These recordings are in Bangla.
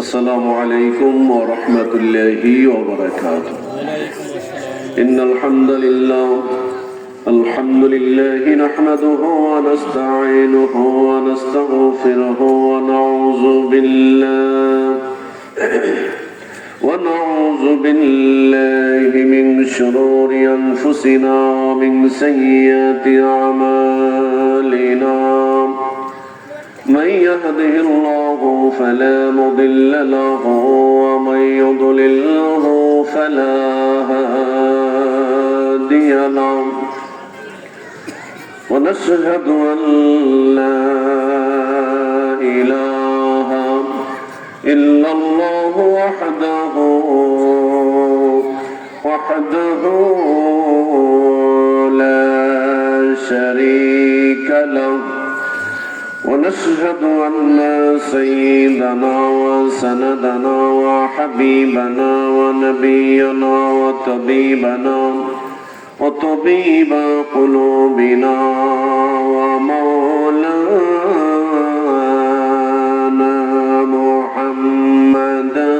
السلام عليكم ورحمة الله وبركاته. إن الحمد لله نحمده ونستعينه ونستغفره ونعوذ بالله من شرور أنفسنا ومن سيئات أعمالنا. من يهده الله فلا مضل له ومن يضلله فلا هادي له. ونشهد أن لا إله إلا الله وحده لا شريك له. ونشهد أن سيدنا وسندنا وحبيبنا ونبينا وطبيب قلوبنا ومولانا محمدا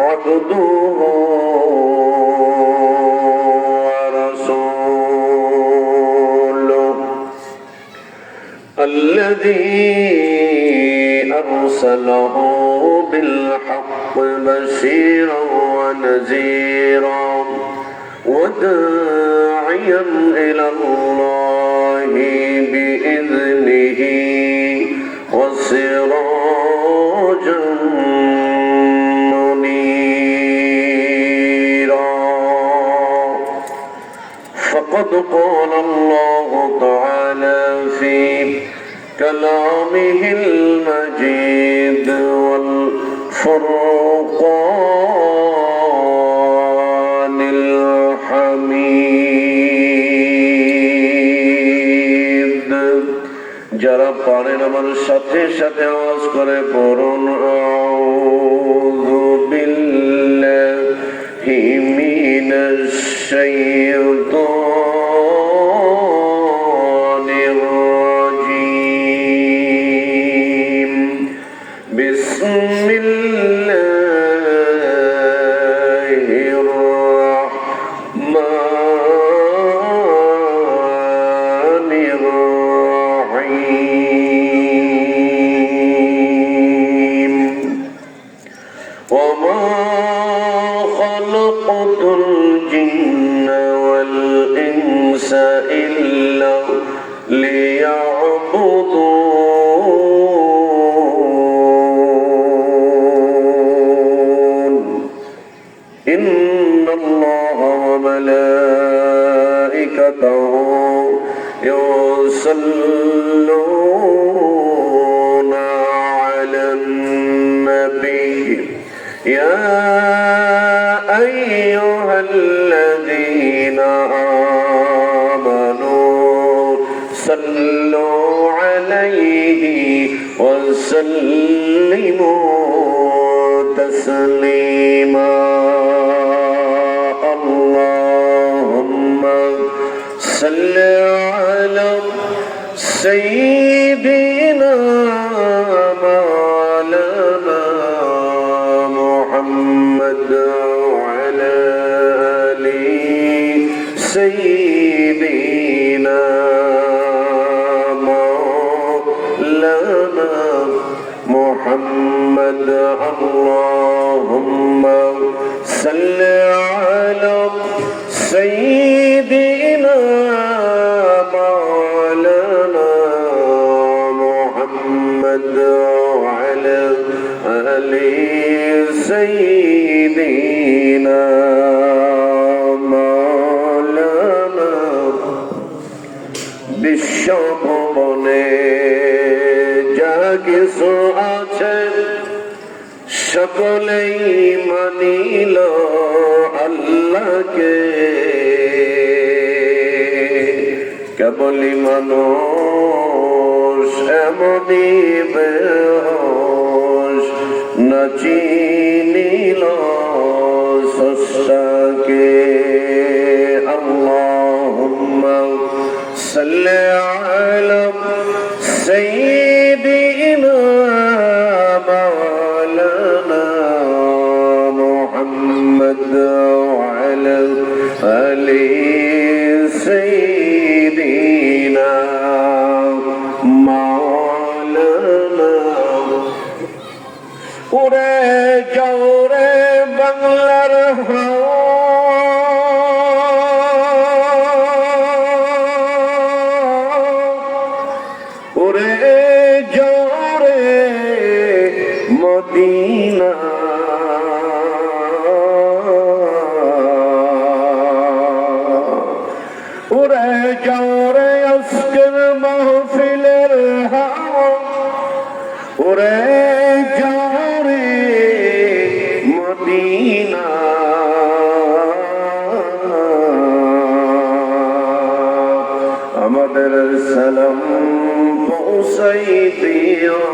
عبده ورسوله الذي أرسله بالحق بشيرا ونذيرا وداعيا إلى الله بإذنه وسراجا منيرا. فقد قال الله تعالى في كلامه المجيد والفرقان الحميد. যারা পারেন আমার সাথে সাথে আওয়াজ করে পড়ুন আউযু বিল্লাহি মিনাশ শাইতানির রাজিম। বিসমিল্লাহির রাহমানির রাহিম। ওমা খালাকাতুল জিন্না ওয়াল ইনসা ইল্লা লিয়া'বুদুন। ইন্নাল্লাহা ওয়া মালাইকাতাহু ইউসাল্লুনা আলান নাবিয়্য ইয়া আইয়ুহাল্লাযীনা আমানু সাল্লু আলাইহি ওয়া সাল্লিমু তাসলিমা। আল্লাহুম্মা সাল্লি আলা সাইয়্যিদিনা মাওলানা মুহাম্মদ ওয়া আলা আলি সাইয়্যিদিনা মাওলানা মুহাম্মদ। আল্লাহুম্মা সাল্লি আলা সাইয়্যিদিনা মাওলানা মুহাম্মদ ওয়া আলা আলি সাইয়্যিদিনা মাওলানা। বিশ্বভুবনে যা কিছু আছে সকলেই মানিল আল্লাহকে। কেবলই মানুষ এমনই বেহুশ না চিনিল স্রষ্টাকে। আল্লাহুম্মা সাল্লি আলা সাইয়্যিদিনা مولانا محمد وعلى آل سيدنا مولانا উড়ে যাও রে বাংলার উড়ে যাও রে মদিনা উড়ে যাও রে আজকের মাহফিলের হাওয়া উড়ে যাও রে মদিনা আমাদের সালাম পৌঁছাই দিও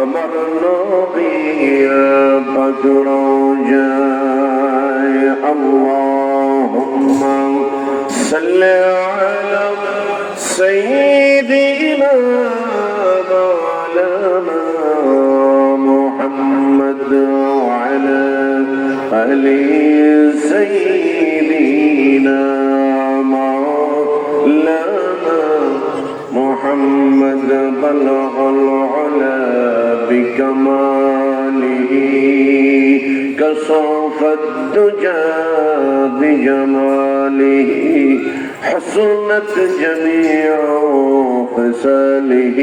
আমার নবীর পাক রওজায় আল্লাহুম্মা সাল্লি আলা সাইয়্যিদিনা মাওলানা মুহাম্মদ ওয়া আলা আলি সাইয়্যিদিনা محمد بلغ العلا بكماله كشف الدجى بجماله حسنت جميع خصاله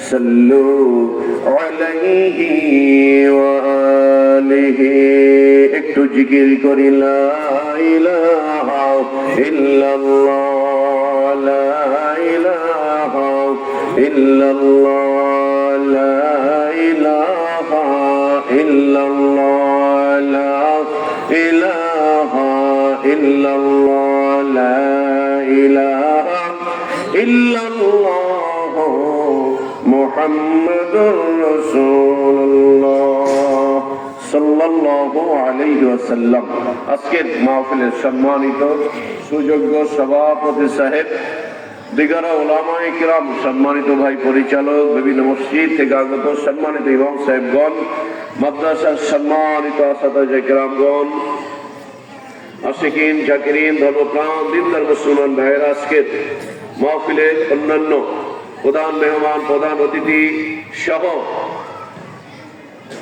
صلوا عليه وآله একটু জিকির করি লা ইলাহা ইল্লাল্লাহ لا إله إلا الله لا إله إلا الله لا إله إلا الله لا إله إلا الله محمد رسول الله সাল্লাল্লাহু আলাইহি ওয়াসাল্লাম। আজকের মাহফিলের সম্মানিত সুযোগ্য সভাপতি সাহেব, দিগারা ওলামায়ে কিরাম, সম্মানিত ভাই পরিচালক, বিভিন্ন মসজিদ থেকে আগত সম্মানিত ইমাম সাহেবগণ, মাদ্রাসার সম্মানিত আসাদায়ে কিরামগণ, আশিকিন জাকিরিন, ধর্মপ্রাণ দিনদার মুসলমান ভাইয়েরা, আজকের মাহফিলের অন্যান্য প্রধান মেহমান, প্রধান অতিথি সহ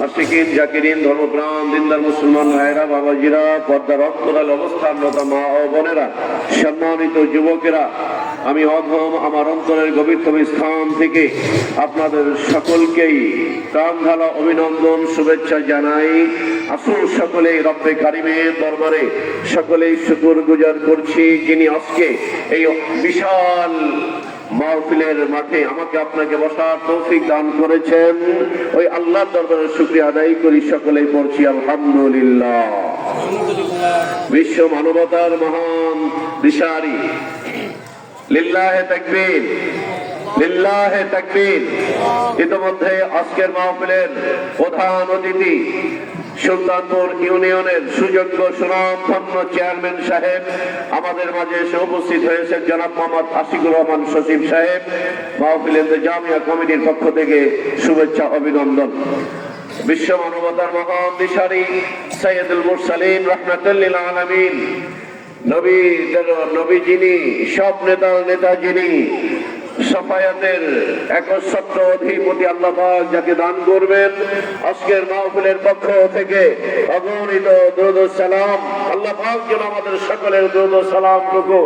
আশিকিন জাকিরিন, ধর্মপ্রাণ দিনদার মুসলমান ভাইয়েরা, বাবাজিরা, পর্দার অন্তরাল অবস্থানরত মা ও বোনেরা, সম্মানিত যুবকেরা, আমি অধম আমার অন্তরের গভীরতম স্থান থেকে আপনাদের সকলকেই প্রাণ ঢালা অভিনন্দন শুভেচ্ছা জানাই। আসুন সকলেই রব্বে কারিমের দরবারে সকলেই শুকর গুজার করছি, যিনি আজকে এই বিশাল মাহফিলের মাঠে আমাকে আপনাকে বসার তৌফিক দান করেছেন। ওই আল্লাহর দরবারে শুকরিয়া আদায় করি, সকলেই পড়ছি আলহামদুলিল্লাহ। বিশ্ব মানবতার মহান দিশারি লিল্লাহে তাকবীর, লিল্লাহে তাকবীর। ইতিমধ্যে আজকের মাহফিলের প্রধান অতিথি সুলতানপুর ইউনিয়নের সুযোগ্য সুনামধন্য চেয়ারম্যান সাহেব আমাদের মাঝে এসে উপস্থিত হয়েছেন, জনাব মোহাম্মদ আশিকুর রহমান সচিব সাহেব। মাহফিলের জামিয়া কমিটির পক্ষ থেকে শুভেচ্ছা অভিনন্দন। বিশ্ব মানবতার মহান দিশারি সাইয়্যিদুল মুরসালিন রাহমাতুল লিল আলামিন, নবী যিনি, সব নেতার নেতা যিনি, সাফায়াতের একচ্ছত্র অধিপতি আল্লাহ পাক যাকে দান করবেন, আজকের মাহফিলের পক্ষ থেকে অগণিত দরুদ ও সালাম। আল্লাহ পাক যেন আমাদের সকলের দরুদ ও সালামটুকু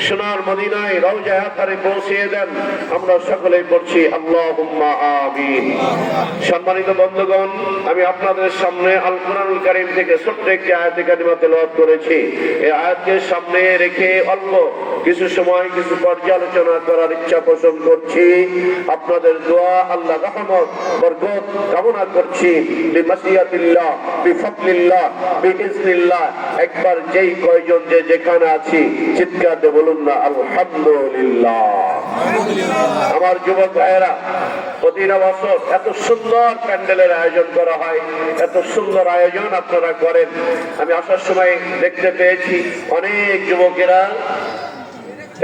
সোনার মদিনায় রওজায়ে আতহারে পৌঁছিয়ে দেন, আমরা সকলেই পড়ছি আল্লাহুম্মা আমিন। সম্মানিত বন্ধুগণ, আমি আপনাদের সামনে আল কুরআনুল কারীম থেকে ছোট্ট একটি আয়াতে কারিমা তেলাওয়াত করেছি। এই আয়াতকে সামনে রেখে অল্প কিছু সময় কিছু পর্যালোচনা করার ইচ্ছা পোষণ করছি। আপনাদের দোয়া, আল্লাহ রহমত বরকত কামনা করছি। বিমাশিয়াতিল্লাহ, বিফাদলিল্লাহ, বিইজনিল্লাহ। একবার যেই কয়জন যে যেখানে আছি চিৎকার দিয়ে বলুন না আলহামদুলিল্লাহ। আমার যুবক ভাইয়েরা, প্রতিটা বছর এত সুন্দর প্যান্ডেলের আয়োজন করা হয়, এত সুন্দর আয়োজন আপনারা করেন। আমি আসার সময় দেখতে পেয়েছি অনেক যুবকেরা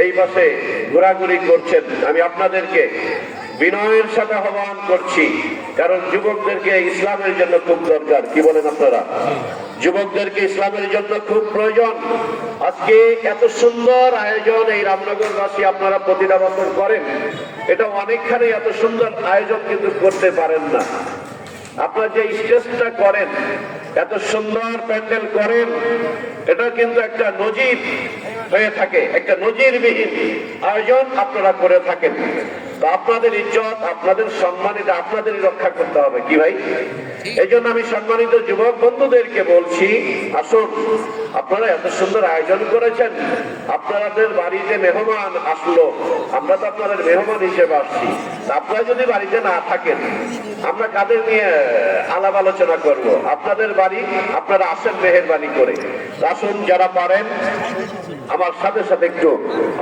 এই পাশে ঘোরাঘুরি করছেন। আমি আপনাদেরকে বিনয়ের সাথে আহ্বান করছি, কারণ যুবকদেরকে ইসলামের জন্য খুব দরকার। কি বলেন আপনারা? যুবকদেরকে ইসলামের জন্য খুব প্রয়োজন। আজকে এত সুন্দর আয়োজন এই রামনগরবাসী আপনারা প্রতিটা বছর করেন, এটা অনেকখানি এত সুন্দর আয়োজন কিন্তু করতে পারেন না। আপনারা যে স্টেজটা করেন, এত সুন্দর প্যান্ডেল করেন, এটা কিন্তু একটা নজির হয়ে থাকে, একটা নজিরবিহীন আয়োজন আপনারা করে থাকেন। তো আপনাদের ইজ্জত, আপনাদের সম্মান, এটা আপনাদেরই রক্ষা করতে হবে। কি ভাই? এই জন্য আমি সম্মানিত যুবক বন্ধুদেরকে বলছি, আসুন, আপনারা এত সুন্দর আয়োজন করেছেন, আপনাদের বাড়িতে মেহমান আসলো, আমরা তো আপনাদের মেহমান হিসেবে আসছি। আপনারা যদি বাড়িতে না থাকেন, আমরা কাদের নিয়ে আলাপ আলোচনা করব? আপনাদের বাড়ি, আপনারা আসেন মেহেরবানি করে। আসুন, যারা পারেন আমার সাথে সাথে একটু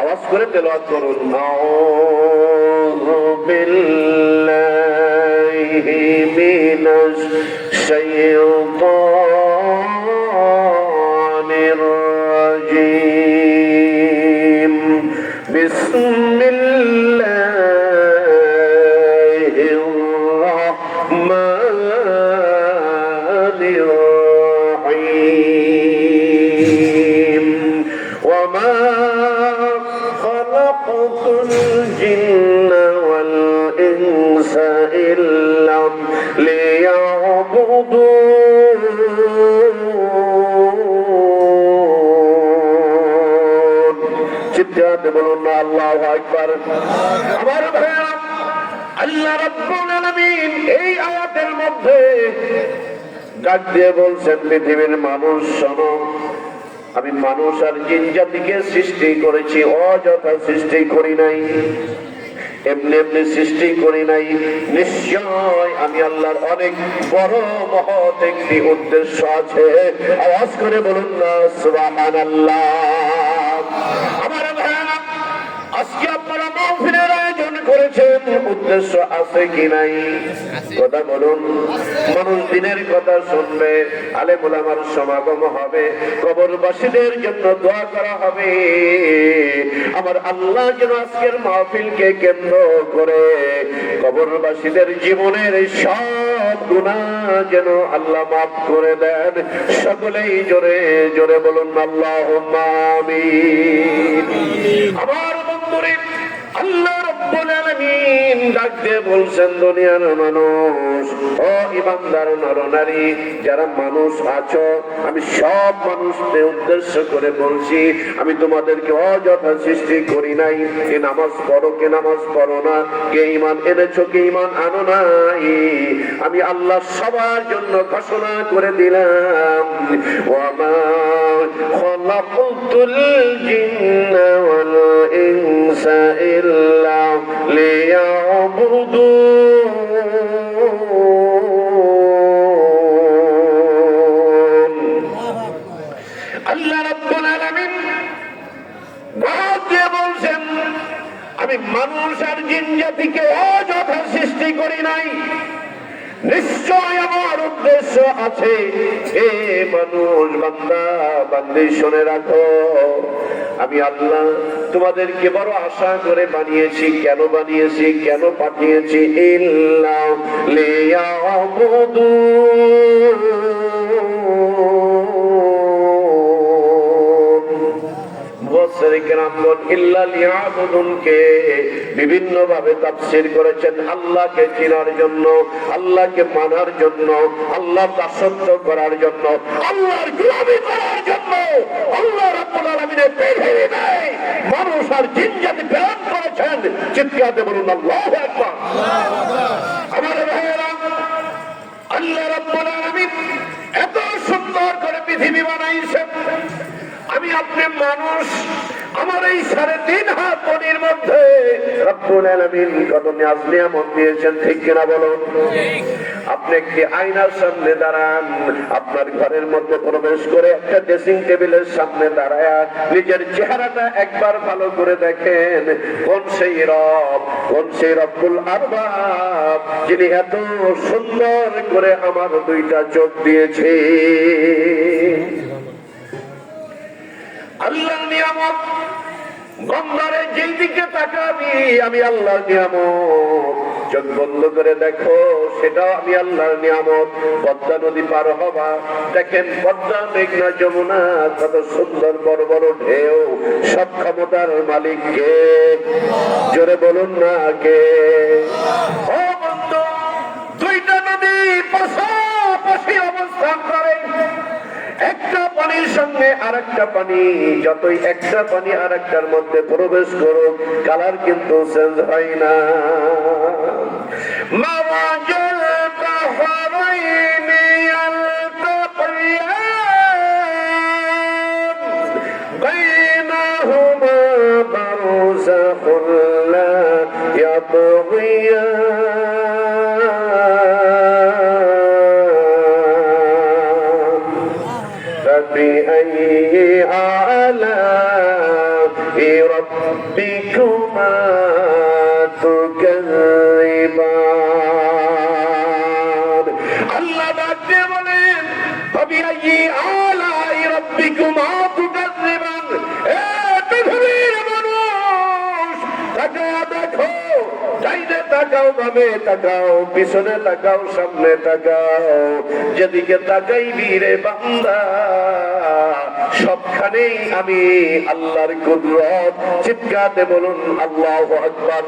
আওয়াজ করে তেলাওয়াত করুন। আউযু বিল্লাহি মিনাশ শাইতানির রাজীম। বিসমিল্লাহির রাহমানির রাহিম। ওয়ামা খালাকাতুল জিন্না ওয়াল ইনসা ইল্লা লিয়াবুদুন। চিৎকার বলুন না আল্লাহু আকবার। আমার ভাইরা, আল্লাহ রাব্বুল আলামিন এই আয়াতের মধ্যে ডাক দিয়ে বলছেন, পৃথিবীর মানুষ শোনো, আমি মানুষ আর জিন জাতিকে সৃষ্টি করেছি, অযথা সৃষ্টি করি নাই, এমনি এমনি সৃষ্টি করি নাই। নিশ্চয় আমি আল্লাহর অনেক বড় মহৎ একটি উদ্দেশ্য আছে। আওয়াজ করে বলুন না সুবহানাল্লাহ। আমার ভাইরা, আজকে আপনারা মাহফিলের আয়োজন করেছেন, উদ্দেশ্য আছে কি নাই? কথা বলুন। মানুষ দিনের কথা শুনবে, আলেম ওলামার সমাগম হবে, কবরবাসীদের জন্য দোয়া করা হবে। আমার আল্লাহ যেন আজকের মাহফিলকে কেন্দ্র করে কবরবাসীদের জীবনের সব গুনাহ যেন আল্লাহ মাফ করে দেন। সকলেই জোরে জোরে বলুন আল্লাহুম্মা আমিন। আমার বন্ধুরে, আল্লাহ রাব্বুল আলামিন ডাক দিয়ে বলছেন, দুনিয়ার মানুষ, ও ইমানদার নরনারী, যারা মানুষ আছো, আমি সব মানুষকে উদ্দেশ্য করে বলছি, আমি তোমাদেরকে অযথা সৃষ্টি করি নাই। কে নামাজ পড়ো, কে নামাজ পড়ো না, কে ঈমান এনেছো, কে ঈমান আনো নাই, আমি আল্লাহ সবার জন্য ঘোষণা করে দিলাম, ওয়ামা খালাকাতুল জিন্না ওয়াল ইনসা ইল্লা লিয়াবুদুন। আল্লাহ রাব্বুল আলামিন ডাক দিয়ে বলছেন, আমি মানুষ আর জিন জাতিকে অযথা সৃষ্টি করি নাই, নিশ্চয় আমার উদ্দেশ্য আছে। এ মানুষ, বান্দা বান্দি, শুনে রাখো, আমি আল্লাহ তোমাদেরকে বড় আশা করে বানিয়েছি। কেন বানিয়েছি, কেন পাঠিয়েছি? ইল্লা লিয়াবুদুন। বিভিন্ন ভাবে তাফসীর করেছেন, আল্লাহকে চিনার জন্য, আল্লাহকে মানার জন্য, আল্লাহর দাসত্ব করার জন্য, আল্লাহর গোলামি করার জন্য আল্লাহ রাব্বুল আলামিনের পৃথিবীতে মানুষ আর জিন জাতি প্রেরণ করেছেন। চিৎকার দিয়ে বলুন আল্লাহু আকবার। আমার ভাইয়েরা, আল্লাহ রাব্বুল আলামিন এত সুন্দর করে পৃথিবী বানাইছেন, আমি আপনি মানুষ, আমার এই 3.5 হাত পানির মধ্যে রব্বুল আলামিন কত নিয়ামত দিয়েছেন, ঠিক কিনা বলুন? আপনি একটি আয়নার সামনে দাঁড়ান, আপনার ঘরের মধ্যে প্রবেশ করে একটা ড্রেসিং টেবিলের সামনে দাঁড়ায় নিজের চেহারাটা একবার ভালো করে দেখেন, কোন সেই রব, কোন সেই রব্বুল আরবাব যিনি এত সুন্দর করে আমার 2টা চোখ দিয়েছে। আল্লাহর নিয়ামত বান্দারে যেই দিকে তাকাবি আমি আল্লাহর নিয়ামত, চোখ বন্ধ করে দেখো সেটাও আমি আল্লাহর নিয়ামত। পদ্মা নদী পার হবা, দেখেন পদ্মা, মেঘনা, যমুনা কত সুন্দর বড় বড় ঢেউ, সব ক্ষমতার মালিক কে? জোরে বলুন না কে? ও বন্ধু, দুইটা নদী পাশাপাশি অবস্থান করে, একটা পানির সঙ্গে আরেকটা পানি, যতই একটা পানি আরেকটার মধ্যে প্রবেশ করুক কালার কিন্তু চেঞ্জ হয় না। মাওয়াজুল বাহরাইনি ইয়ালতাকিয়ান বাইনাহুমা বারযাখুন লা ইয়াবগিয়ান فبأي آلاء ربكما تكذبان আল্লাহ ডাকতে বলেন فبأي آلاء ربكما تكذبان। এ পৃথিবীর মানুষ, তাকাও দেখো, ডাইনে তাকাও, বামে তাকাও, পিছনে তাকাও, সামনে তাকাও, যেদিকে তাকাইবি রে বান্দা সবখানেই আমি আল্লাহর কুদরত। চিৎকারে বলুন আল্লাহু আকবার।